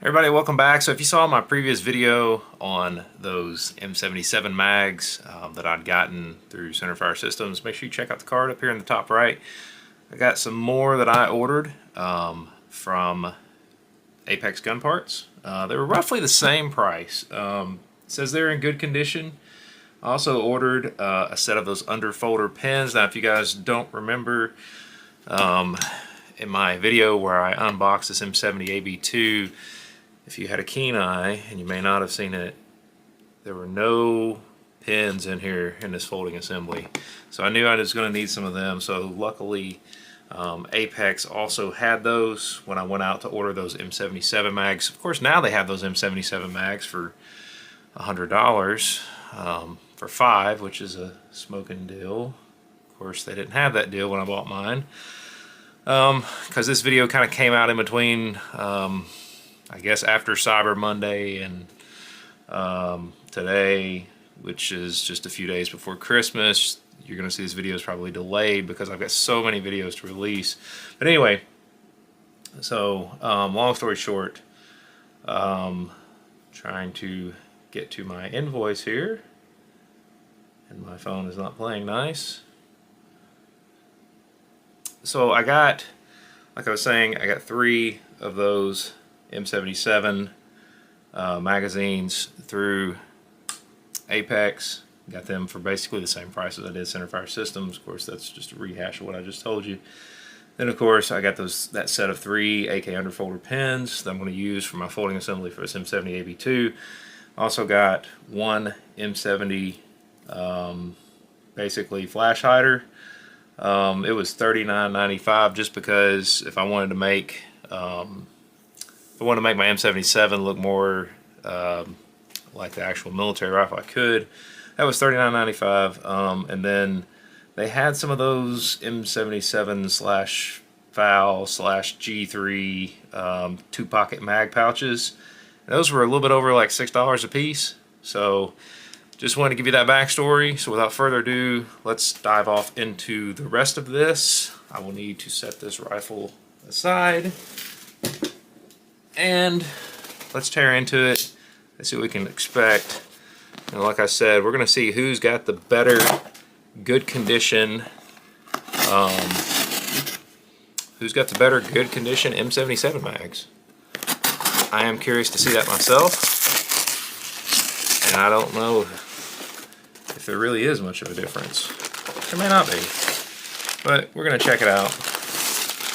Everybody, welcome back. So if you saw my previous video on those M77 mags that I'd gotten through Centerfire systems, make sure you check out the card up here in the top right. I got some more that I ordered from Apex Gun Parts. They were roughly the same price. It says they're in good condition. I also ordered a set of those underfolder pins. Now if you guys don't remember, in my video where I unboxed this M70 AB2, if you had a keen eye, and you may not have seen it, there were no pins in here in this folding assembly. So I knew I was going to need some of them. So luckily Apex also had those when I went out to order those M77 mags. Of course now they have those M77 mags for $100 for 5, which is a smoking deal. Of course they didn't have that deal when I bought mine. Because this video kind of came out in between I guess after Cyber Monday and today, which is just a few days before Christmas. You're going to see this video is probably delayed because I've got so many videos to release. But anyway, so long story short, trying to get to my invoice here, and my phone is not playing nice. So I got, like I was saying, I got 3 of those M77 magazines through Apex. Got them for basically the same price as I did Centerfire Systems. Of course, that's just a rehash of what I just told you. Then, of course, I got that set of 3 AK underfolder pins that I'm going to use for my folding assembly for this M70 AB2. Also got 1 M70 basically flash hider. It was $39.95 just because if I wanted to make my M77 look more like the actual military rifle, I could. That was $39.95. And then they had some of those M77 FAL G3 2-pocket mag pouches. And those were a little bit over like $6 a piece. So just wanted to give you that backstory. So without further ado, let's dive off into the rest of this. I will need to set this rifle aside. And let's tear into it. Let's see what we can expect. And like I said, we're going to see who's got the better good condition M77 mags. I am curious to see that myself, and I don't know if there really is much of a difference. There may not be, but we're going to check it out.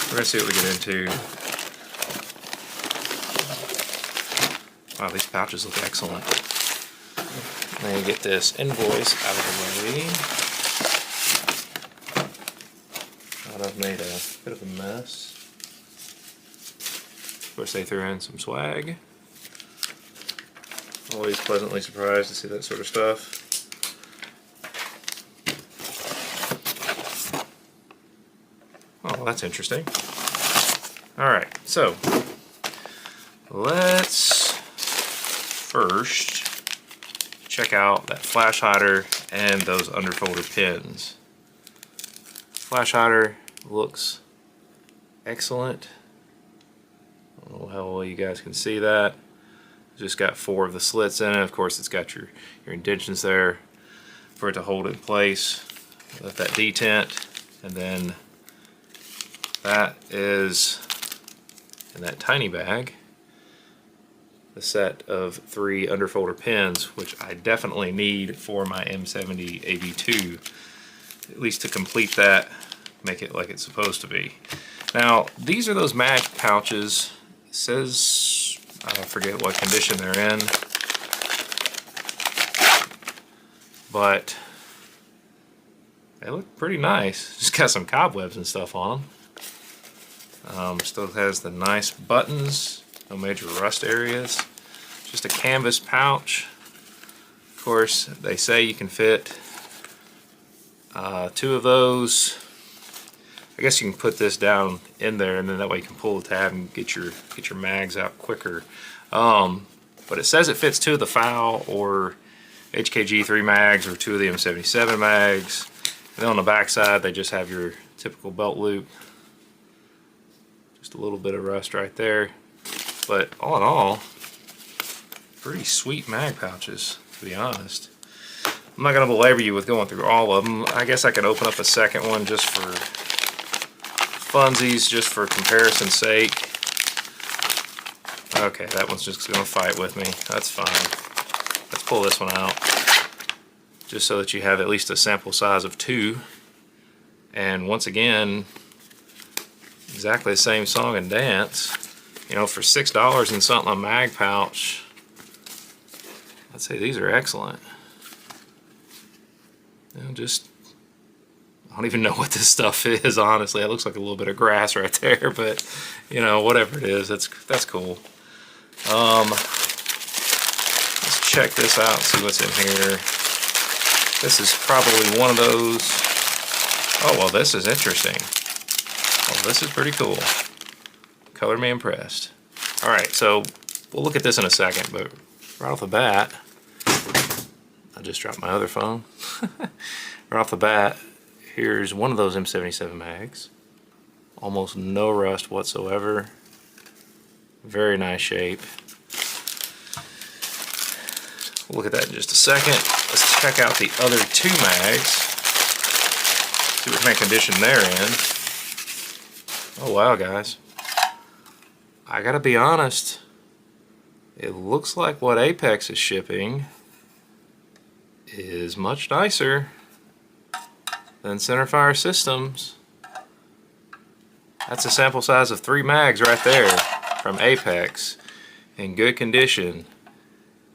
We're going to see what we get into. Wow, these pouches look excellent. Let me get this invoice out of the way. I've made a bit of a mess. Of course, they threw in some swag. Always pleasantly surprised to see that sort of stuff. Oh, well, that's interesting. Alright, so let's first check out that flash hider and those underfolder pins. Flash hider looks excellent. I don't know how well you guys can see that. It's just got 4 of the slits in it. Of course, it's got your indentions there for it to hold it in place. Let that detent, and then that is in that tiny bag, the set of 3 underfolder pins, which I definitely need for my M70 AB2, at least to complete that, make it like it's supposed to be. Now, these are those mag pouches. It says, I forget what condition they're in, but they look pretty nice. Just got some cobwebs and stuff on them. Still has the nice buttons, no major rust areas. Just a canvas pouch. Of course, they say you can fit 2 of those. I guess you can put this down in there, and then that way you can pull the tab and get your mags out quicker. But it says it fits 2 of the FAL or HKG3 mags or 2 of the M77 mags. And then on the back side, they just have your typical belt loop. Just a little bit of rust right there. But all in all, pretty sweet mag pouches, to be honest. I'm not going to belabor you with going through all of them. I guess I could open up a second one just for funsies, just for comparison's sake. Okay, that one's just going to fight with me. That's fine. Let's pull this one out, just so that you have at least a sample size of 2. And once again, exactly the same song and dance. You know, for $6 and something a mag pouch, I'd say these are excellent. You know, just, I don't even know what this stuff is, honestly. It looks like a little bit of grass right there, but you know, whatever it is, that's cool. Let's check this out and see what's in here. This is probably one of those. Oh, well, this is interesting. Well, this is pretty cool. Color me impressed. Alright, so we'll look at this in a second, but right off the bat, I just dropped my other phone. Right off the bat, here's one of those M77 mags. Almost no rust whatsoever. Very nice shape. We'll look at that in just a second. Let's check out the other 2 mags. See what kind of condition they're in. Oh wow, guys. I gotta be honest. It looks like what Apex is shipping is much nicer than Centerfire Systems. That's a sample size of 3 mags right there from Apex in good condition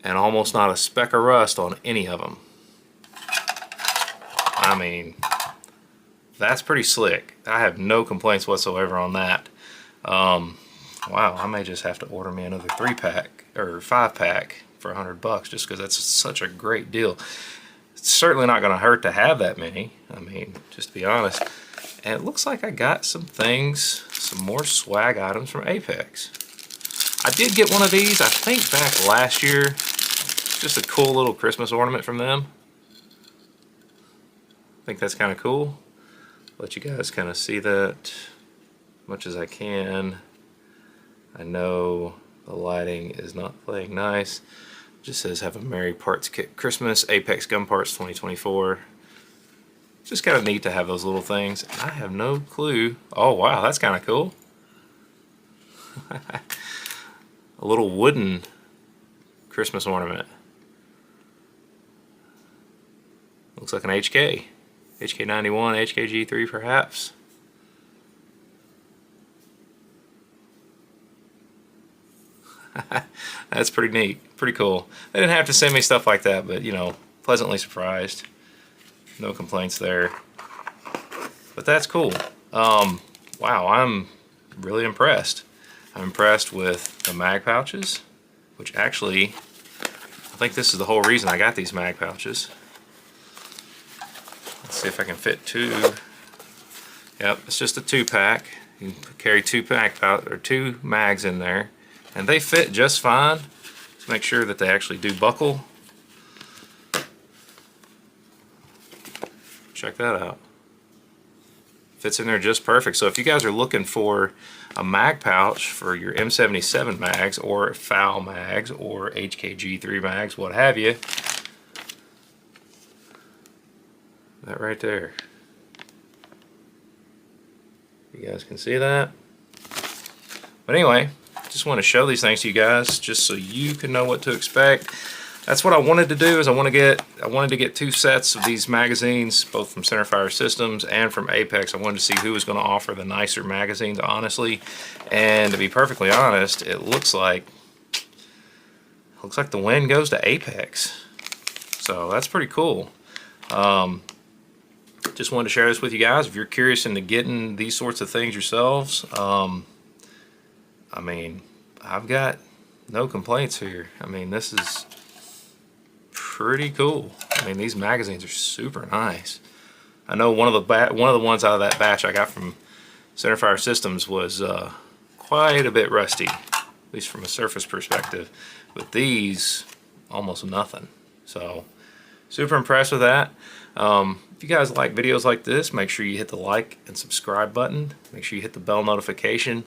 and almost not a speck of rust on any of them. I mean, that's pretty slick. I have no complaints whatsoever on that. Wow, I may just have to order me another 3-pack or 5-pack for $100 just because that's such a great deal. It's certainly not going to hurt to have that many. I mean, just to be honest. And it looks like I got some things, some more swag items from Apex. I did get one of these, I think back last year. Just a cool little Christmas ornament from them. I think that's kind of cool. Let you guys kind of see that as much as I can. I know the lighting is not playing nice. It just says have a Merry Parts Kit Christmas, Apex Gun Parts 2024. Just kind of neat to have those little things. I have no clue. Oh wow, that's kind of cool. A little wooden Christmas ornament. Looks like an HK. HK91, HKG3 perhaps. That's pretty neat, pretty cool. They didn't have to send me stuff like that, but you know, pleasantly surprised. No complaints there. But that's cool. Wow, I'm really impressed. I'm impressed with the mag pouches, which actually, I think this is the whole reason I got these mag pouches. Let's see if I can fit 2. Yep, it's just a 2-pack. You can carry 2 mags in there, and they fit just fine. Just make sure that they actually do buckle. Check that out. Fits in there just perfect. So if you guys are looking for a mag pouch for your M77 mags or FAL mags or HKG3 mags, what have you, that right there. You guys can see that. But anyway, just want to show these things to you guys just so you can know what to expect. That's what I wanted to do. Is I wanted to get 2 sets of these magazines, both from Centerfire Systems and from Apex. I wanted to see who was going to offer the nicer magazines, honestly. And to be perfectly honest, it looks like the win goes to Apex. So that's pretty cool. Just wanted to share this with you guys. If you're curious into getting these sorts of things yourselves, I mean, I've got no complaints here. I mean, this is pretty cool. I mean, these magazines are super nice. I know one of the ones out of that batch I got from Centerfire Systems was quite a bit rusty, at least from a surface perspective. With these, almost nothing. So, super impressed with that. If you guys like videos like this, make sure you hit the like and subscribe button. Make sure you hit the bell notification.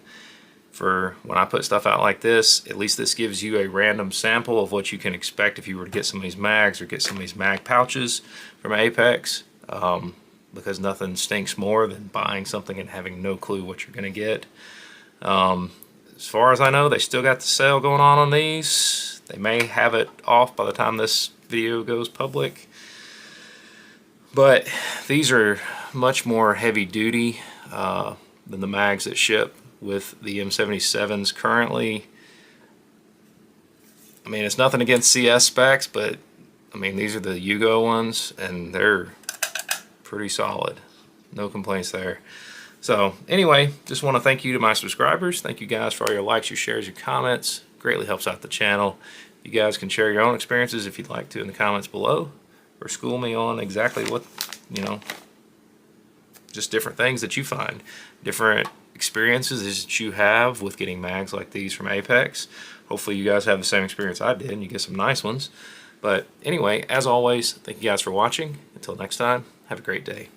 for when I put stuff out like this. At least this gives you a random sample of what you can expect if you were to get some of these mags or get some of these mag pouches from Apex, because nothing stinks more than buying something and having no clue what you're going to get. As far as I know, they still got the sale going on these. They may have it off by the time this video goes public, but these are much more heavy duty than the mags that ship with the M77s currently. I mean, it's nothing against CS specs, but I mean, these are the Yugo ones and they're pretty solid. No complaints there. So anyway, just want to thank you to my subscribers. Thank you guys for all your likes, your shares, your comments. Greatly helps out the channel. You guys can share your own experiences if you'd like to in the comments below, or school me on exactly what, you know, just different things that you find, different experiences that you have with getting mags like these from Apex. Hopefully you guys have the same experience I did and you get some nice ones. But anyway, as always, thank you guys for watching. Until next time, have a great day.